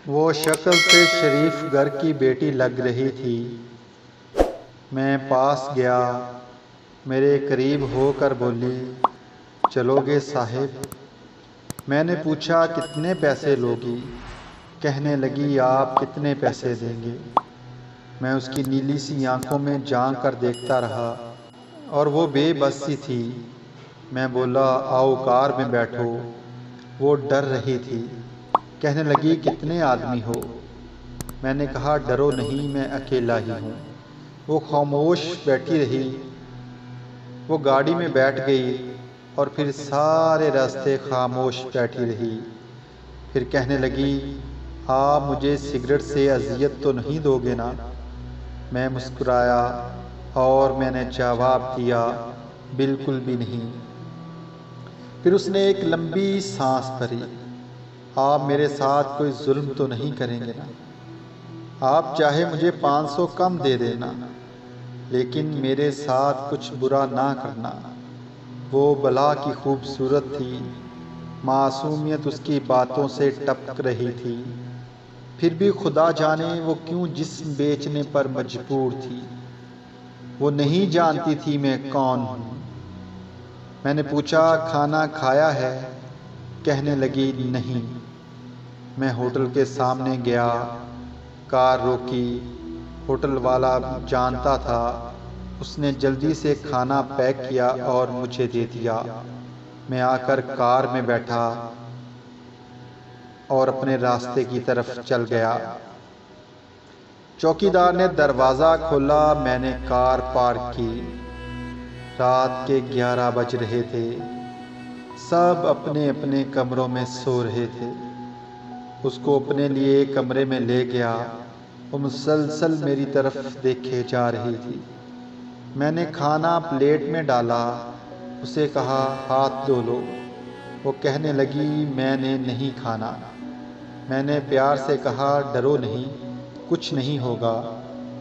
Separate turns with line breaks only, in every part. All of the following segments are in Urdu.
وہ شکل سے شریف گھر کی بیٹی لگ رہی تھی۔ میں پاس گیا، میرے قریب ہو کر بولی، چلو گے صاحب؟ میں نے پوچھا کتنے پیسے لوگی؟ کہنے لگی آپ کتنے پیسے دیں گے؟ میں اس کی نیلی سی آنکھوں میں جھانک کر دیکھتا رہا اور وہ بے بس سی تھی۔ میں بولا آؤ کار میں بیٹھو۔ وہ ڈر رہی تھی، کہنے لگی کتنے آدمی ہو؟ میں نے کہا ڈرو نہیں، میں اکیلا ہی ہوں۔ وہ خاموش بیٹھی رہی۔ وہ گاڑی میں بیٹھ گئی اور پھر سارے راستے خاموش بیٹھی رہی۔ پھر کہنے لگی آپ مجھے سگریٹ سے اذیت تو نہیں دو گے نا؟ میں مسکرایا اور میں نے جواب دیا بالکل بھی نہیں۔ پھر اس نے ایک لمبی سانس بھری۔ آپ میرے ساتھ کوئی ظلم تو نہیں کریں گے نا؟ آپ چاہے مجھے 500 کم دے دینا، لیکن میرے ساتھ کچھ برا نہ کرنا۔ وہ بلا کی خوبصورت تھی، معصومیت اس کی باتوں سے ٹپک رہی تھی، پھر بھی خدا جانے وہ کیوں جسم بیچنے پر مجبور تھی۔ وہ نہیں جانتی تھی میں کون ہوں۔ میں نے پوچھا کھانا کھایا ہے؟ کہنے لگی نہیں۔ میں ہوٹل کے سامنے گیا، کار روکی۔ ہوٹل والا جانتا تھا، اس نے جلدی سے کھانا پیک کیا اور مجھے دے دیا۔ میں آ کر کار میں بیٹھا اور اپنے راستے کی طرف چل گیا۔ چوکیدار نے دروازہ کھولا، میں نے کار پارک کی۔ رات کے 11 بج رہے تھے، سب اپنے اپنے کمروں میں سو رہے تھے۔ اس کو اپنے لیے کمرے میں لے گیا۔ وہ مسلسل میری طرف دیکھے جا رہی تھی۔ میں نے کھانا پلیٹ میں ڈالا، اسے کہا ہاتھ دھو لو۔ وہ کہنے لگی میں نے نہیں کھانا۔ میں نے پیار سے کہا ڈرو نہیں، کچھ نہیں ہوگا،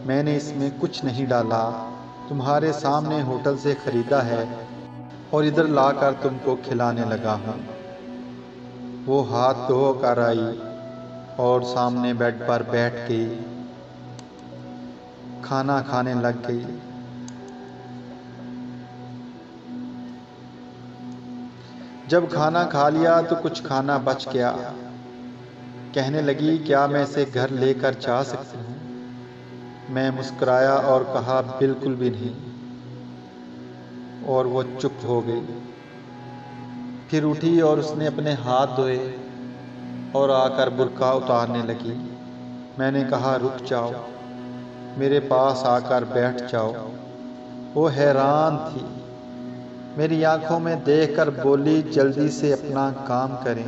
میں نے اس میں کچھ نہیں ڈالا، تمہارے سامنے ہوٹل سے خریدا ہے اور ادھر لا کر تم کو کھلانے لگا ہوں۔ وہ ہاتھ دھو کر آئی اور سامنے بیڈ پر بیٹھ گئی، کھانا کھانے لگ گئی۔ جب کھانا کھا لیا تو کچھ کھانا بچ گیا۔ کہنے لگی کیا میں اسے گھر لے کر جا سکتی ہوں؟ میں مسکرایا اور کہا بالکل بھی نہیں، اور وہ چپ ہو گئی۔ پھر اٹھی اور اس نے اپنے ہاتھ دھوئے اور آ کر برقع اتارنے لگی۔ میں نے کہا رک جاؤ، میرے پاس آ کر بیٹھ جاؤ۔ وہ حیران تھی، میری آنکھوں میں دیکھ کر بولی جلدی سے اپنا کام کریں،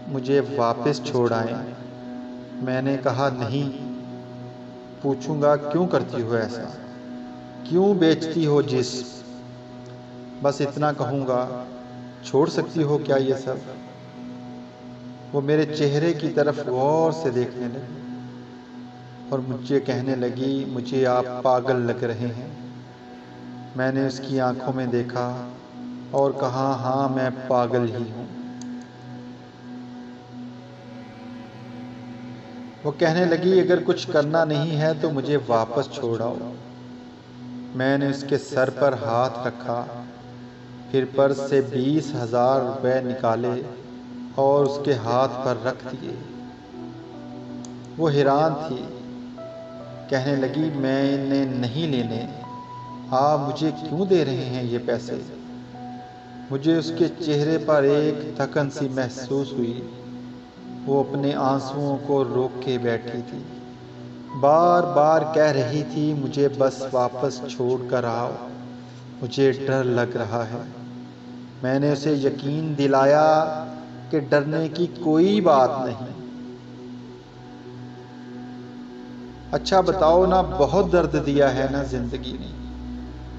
مجھے واپس چھوڑ آئیں۔ میں نے کہا نہیں، پوچھوں گا کیوں کرتی ہو ایسا؟ کیوں بیچتی ہو جسم؟ بس اتنا کہوں گا، چھوڑ سکتی ہو کیا یہ سب؟ وہ میرے چہرے کی طرف غور سے دیکھنے لگی اور مجھے کہنے لگی مجھے آپ پاگل لگ رہے ہیں۔ میں نے اس کی آنکھوں میں دیکھا اور کہا ہاں میں پاگل ہی ہوں۔ وہ کہنے لگی اگر کچھ کرنا نہیں ہے تو مجھے واپس چھوڑ آؤ۔ میں نے اس کے سر پر ہاتھ رکھا، پھر پرس سے 20,000 روپے نکالے اور اس کے ہاتھ پر رکھ دیے۔ وہ حیران تھی، کہنے لگی میں نے نہیں لینے، آپ مجھے کیوں دے رہے ہیں یہ پیسے؟ مجھے اس کے چہرے پر ایک تھکن سی محسوس ہوئی۔ وہ اپنے آنسوؤں کو روک کے بیٹھی تھی، بار بار کہہ رہی تھی مجھے بس واپس چھوڑ کر آؤ، مجھے ڈر لگ رہا ہے۔ میں نے اسے یقین دلایا کہ ڈرنے کی کوئی بات نہیں۔ اچھا بتاؤ نا، بہت درد دیا ہے نا زندگی نے؟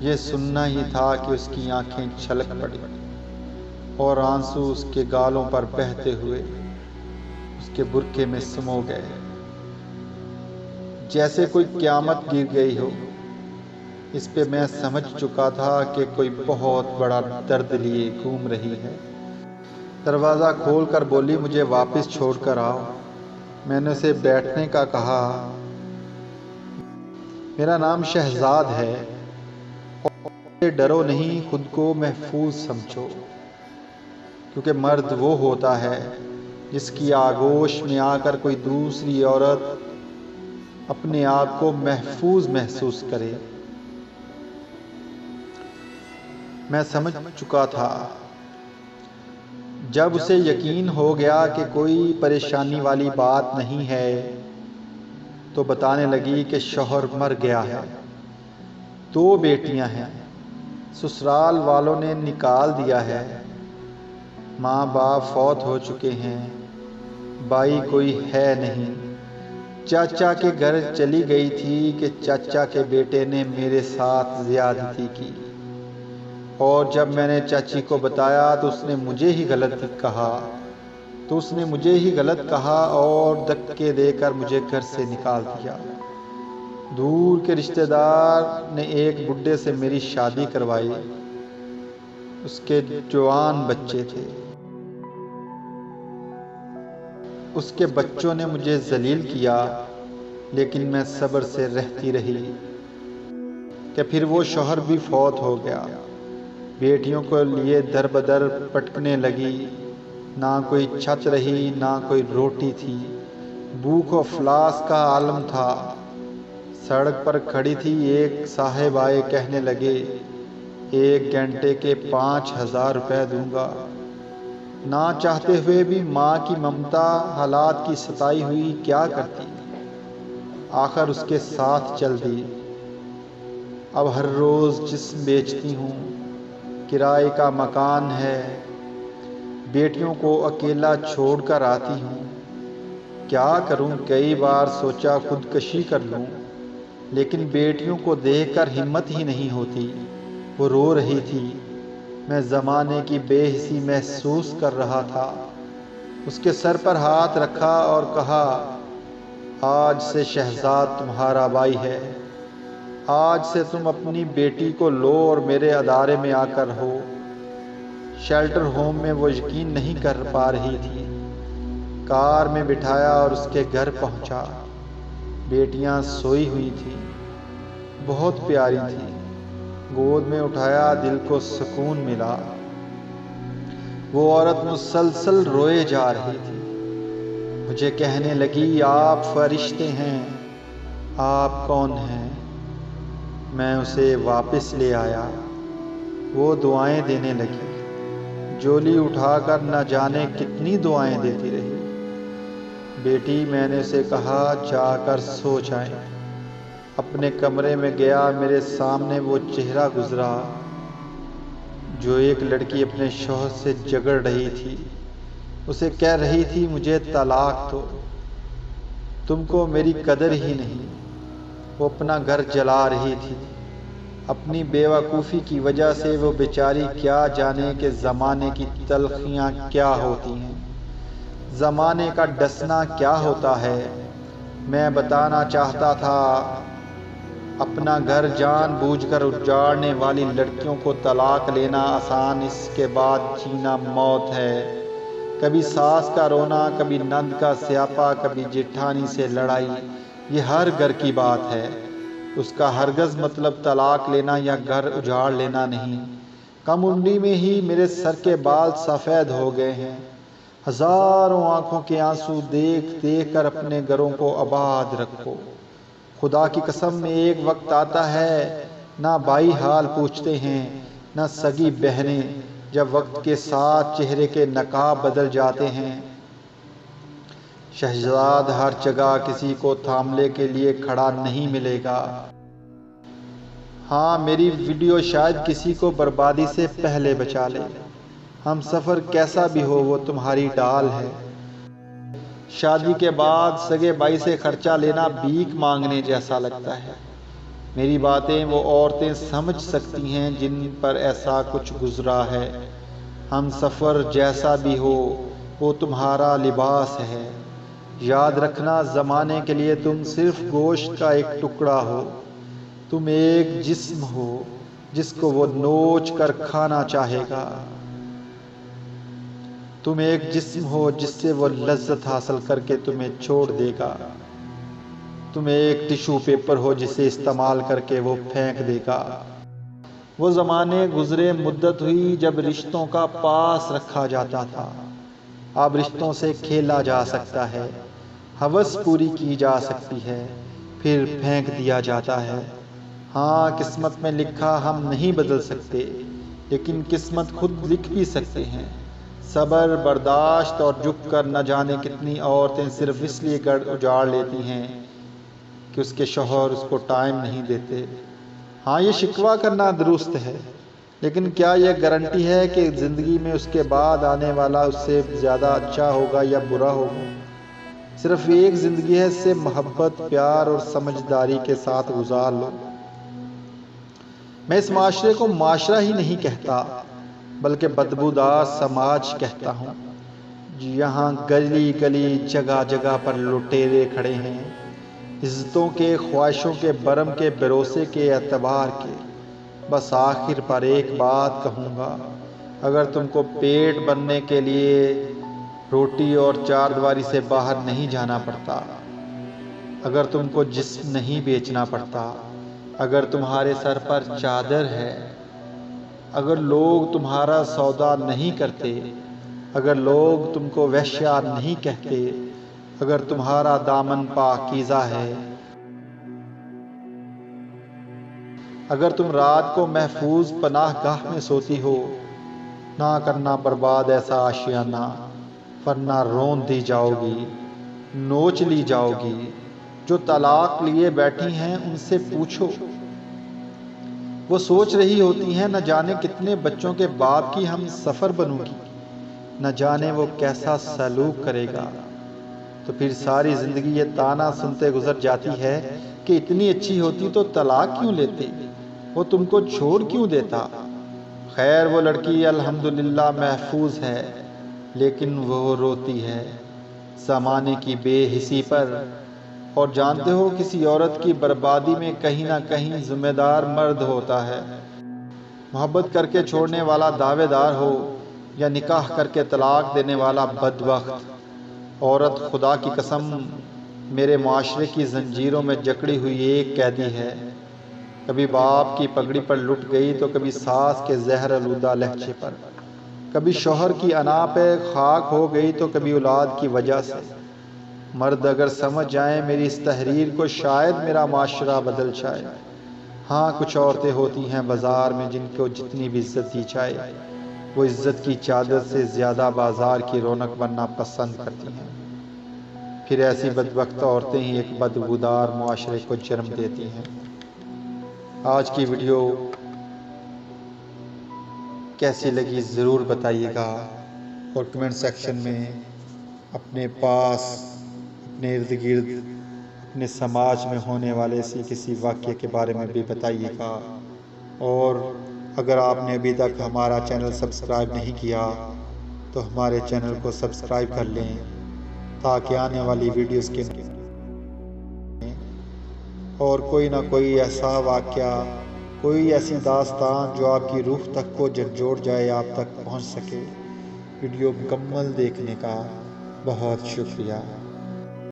یہ سننا ہی تھا کہ اس کی آنکھیں چھلک پڑی اور آنسو اس کے گالوں پر بہتے ہوئے اس کے برقعے میں سمو گئے، جیسے کوئی قیامت گر گئی ہو۔ اس پہ میں سمجھ چکا تھا کہ کوئی بہت بڑا درد لیے گھوم رہی ہے۔ دروازہ کھول کر بولی مجھے واپس چھوڑ کر آؤ۔ میں نے اسے بیٹھنے کا کہا۔ میرا نام شہزاد ہے، اور ڈرو نہیں، خود کو محفوظ سمجھو، کیونکہ مرد وہ ہوتا ہے جس کی آغوش میں آ کر کوئی دوسری عورت اپنے آپ کو محفوظ محسوس کرے۔ میں سمجھ چکا تھا۔ جب اسے یقین ہو گیا کہ کوئی پریشانی والی بات نہیں ہے تو بتانے لگی کہ شوہر مر گیا ہے، 2 بیٹیاں ہیں، سسرال والوں نے نکال دیا ہے، ماں باپ فوت ہو چکے ہیں، بھائی کوئی ہے نہیں، چاچا کے گھر چلی گئی تھی کہ چاچا کے بیٹے نے میرے ساتھ زیادتی کی، اور جب میں نے چاچی کو بتایا تو اس نے مجھے ہی غلط کہا اور دھکے دے کر مجھے گھر سے نکال دیا۔ دور کے رشتہ دار نے ایک بڈھے سے میری شادی کروائی، اس کے جوان بچے تھے، اس کے بچوں نے مجھے ذلیل کیا، لیکن میں صبر سے رہتی رہی کہ پھر وہ شوہر بھی فوت ہو گیا۔ بیٹیوں کو لیے در بدر پٹکنے لگی، نہ کوئی چھت رہی نہ کوئی روٹی تھی، بھوک و افلاس کا عالم تھا۔ سڑک پر کھڑی تھی، ایک صاحب آئے، کہنے لگے 1 گھنٹے کے 5000 روپے دوں گا۔ نہ چاہتے ہوئے بھی ماں کی ممتا حالات کی ستائی ہوئی کیا کرتی، آخر اس کے ساتھ چل دی۔ اب ہر روز جسم بیچتی ہوں، کرائے کا مکان ہے، بیٹیوں کو اکیلا چھوڑ کر آتی ہوں۔ کیا کروں؟ کئی بار سوچا خودکشی کر لوں، لیکن بیٹیوں کو دیکھ کر ہمت ہی نہیں ہوتی۔ وہ رو رہی تھی، میں زمانے کی بے حسی محسوس کر رہا تھا۔ اس کے سر پر ہاتھ رکھا اور کہا، آج سے شہزاد تمہارا بھائی ہے، آج سے تم اپنی بیٹی کو لو اور میرے ادارے میں آ کر رہو۔ شیلٹر ہوم میں وہ یقین نہیں کر پا رہی تھی۔ کار میں بٹھایا اور اس کے گھر پہنچا۔ بیٹیاں سوئی ہوئی تھیں، بہت پیاری تھی، گود میں اٹھایا، دل کو سکون ملا۔ وہ عورت مسلسل روئے جا رہی تھی، مجھے کہنے لگی، آپ فرشتے ہیں، آپ کون ہیں؟ میں اسے واپس لے آیا۔ وہ دعائیں دینے لگی، جولی اٹھا کر نہ جانے کتنی دعائیں دیتی رہی۔ بیٹی، میں نے اسے کہا، جا کر سو جائیں۔ اپنے کمرے میں گیا، میرے سامنے وہ چہرہ گزرا جو ایک لڑکی اپنے شوہر سے جھگڑ رہی تھی، اسے کہہ رہی تھی، مجھے طلاق دو، تم کو میری قدر ہی نہیں۔ وہ اپنا گھر جلا رہی تھی، اپنی بے وقوفی کی وجہ سے۔ وہ بیچاری کیا جانے کہ زمانے کی تلخیاں کیا ہوتی ہیں، زمانے کا ڈسنا کیا ہوتا ہے۔ میں بتانا چاہتا تھا، اپنا گھر جان بوجھ کر اجاڑنے والی لڑکیوں کو طلاق لینا آسان، اس کے بعد جینا موت ہے۔ کبھی ساس کا رونا، کبھی نند کا سیاپا، کبھی جیٹھانی سے لڑائی، یہ ہر گھر کی بات ہے۔ اس کا ہرگز مطلب طلاق لینا یا گھر اجاڑ لینا نہیں۔ کم عمری میں ہی میرے سر کے بال سفید ہو گئے ہیں۔ ہزاروں آنکھوں کے آنسو دیکھ دیکھ کر اپنے گھروں کو آباد رکھو۔ خدا کی قسم، میں ایک وقت آتا ہے، نہ بھائی حال پوچھتے ہیں، نہ سگی بہنیں، جب وقت کے ساتھ چہرے کے نقاب بدل جاتے ہیں۔ شہزاد ہر جگہ کسی کو تھامنے کے لیے کھڑا نہیں ملے گا۔ ہاں، میری ویڈیو شاید کسی کو بربادی سے پہلے بچا لے۔ ہم سفر کیسا بھی ہو، وہ تمہاری ڈال ہے۔ شادی کے بعد سگے بھائی سے خرچہ لینا بھیک مانگنے جیسا لگتا ہے۔ میری باتیں وہ عورتیں سمجھ سکتی ہیں جن پر ایسا کچھ گزرا ہے۔ ہم سفر جیسا بھی ہو، وہ تمہارا لباس ہے۔ یاد رکھنا، زمانے کے لیے تم صرف گوشت کا ایک ٹکڑا ہو۔ تم ایک جسم ہو جس کو وہ نوچ کر کھانا چاہے گا۔ تم ایک جسم ہو جس سے وہ لذت حاصل کر کے تمہیں چھوڑ دے گا۔ تم ایک ٹشو پیپر ہو جسے استعمال کر کے وہ پھینک دے گا۔ وہ زمانے گزرے، مدت ہوئی جب رشتوں کا پاس رکھا جاتا تھا۔ اب رشتوں سے کھیلا جا سکتا ہے، ہوس پوری کی جا سکتی ہے، پھر پھینک دیا جاتا ہے۔ ہاں، قسمت میں لکھا ہم نہیں بدل سکتے، لیکن قسمت خود لکھ بھی سکتے ہیں۔ صبر، برداشت اور جھک کر نہ جانے کتنی عورتیں صرف اس لیے گھر اجاڑ لیتی ہیں کہ اس کے شوہر اس کو ٹائم نہیں دیتے۔ ہاں، یہ شکوہ کرنا درست ہے، لیکن کیا یہ گارنٹی ہے کہ زندگی میں اس کے بعد آنے والا اس سے زیادہ اچھا ہوگا یا برا ہوگا؟ صرف ایک زندگی ہے، اس سے محبت، پیار اور سمجھداری کے ساتھ گزار لو۔ میں اس معاشرے کو معاشرہ ہی نہیں کہتا، بلکہ بدبودار سماج کہتا ہوں۔ یہاں گلی گلی، جگہ جگہ پر لٹیرے کھڑے ہیں، عزتوں کے، خواہشوں کے، برم کے، بھروسے کے، اعتبار کے۔ بس آخر پر ایک بات کہوں گا، اگر تم کو پیٹ بھرنے کے لیے روٹی اور چار دیواری سے باہر نہیں جانا پڑتا، اگر تم کو جسم نہیں بیچنا پڑتا، اگر تمہارے سر پر چادر ہے، اگر لوگ تمہارا سودا نہیں کرتے، اگر لوگ تم کو ویشیا نہیں کہتے، اگر تمہارا دامن پاکیزہ ہے، اگر تم رات کو محفوظ پناہ گاہ میں سوتی ہو، نہ کرنا برباد ایسا آشیانہ، ورنہ رون دی جاؤ گی، نوچ لی جاؤ گی۔ جو طلاق لیے بیٹھی ہیں ان سے پوچھو، وہ سوچ رہی ہوتی ہیں نہ جانے کتنے بچوں کے باپ کی ہم سفر بنوں گی، نہ جانے وہ کیسا سلوک کرے گا۔ تو پھر ساری زندگی یہ طعنہ سنتے گزر جاتی ہے کہ اتنی اچھی ہوتی تو طلاق کیوں لیتے، وہ تم کو چھوڑ کیوں دیتا۔ خیر، وہ لڑکی الحمدللہ محفوظ ہے، لیکن وہ روتی ہے زمانے کی بے حسی پر۔ اور جانتے ہو، کسی عورت کی بربادی میں کہیں نہ کہیں ذمہ دار مرد ہوتا ہے۔ محبت کر کے چھوڑنے والا دعوے دار ہو، یا نکاح کر کے طلاق دینے والا بدبخت، عورت خدا کی قسم میرے معاشرے کی زنجیروں میں جکڑی ہوئی ایک قیدی ہے۔ کبھی باپ کی پگڑی پر لٹ گئی تو کبھی ساس کے زہر آلودہ لہجے پر، کبھی شوہر کی انا پہ خاک ہو گئی تو کبھی اولاد کی وجہ سے۔ مرد اگر سمجھ جائیں میری اس تحریر کو، شاید میرا معاشرہ بدل جائے۔ ہاں، کچھ عورتیں ہوتی ہیں بازار میں جن کو جتنی بھی عزت دی جائے، وہ عزت کی چادر سے زیادہ بازار کی رونق بننا پسند کرتی ہیں۔ پھر ایسی بدبخت عورتیں ہی ایک بدبودار معاشرے کو جنم دیتی ہیں۔ آج کی ویڈیو کیسی لگی ضرور بتائیے گا، اور کمنٹ سیکشن میں اپنے پاس، اپنے ارد گرد، اپنے سماج میں ہونے والے کسی واقعے کے بارے میں بھی بتائیے گا۔ اور اگر آپ نے ابھی تک ہمارا چینل سبسکرائب نہیں کیا تو ہمارے چینل کو سبسکرائب کر لیں، تاکہ آنے والی ویڈیوز کے اور کوئی نہ کوئی ایسا واقعہ، کوئی ایسی داستان جو آپ کی روح تک کو جھنجھوڑ جائے، آپ تک پہنچ سکے۔ ویڈیو مکمل دیکھنے کا بہت شکریہ۔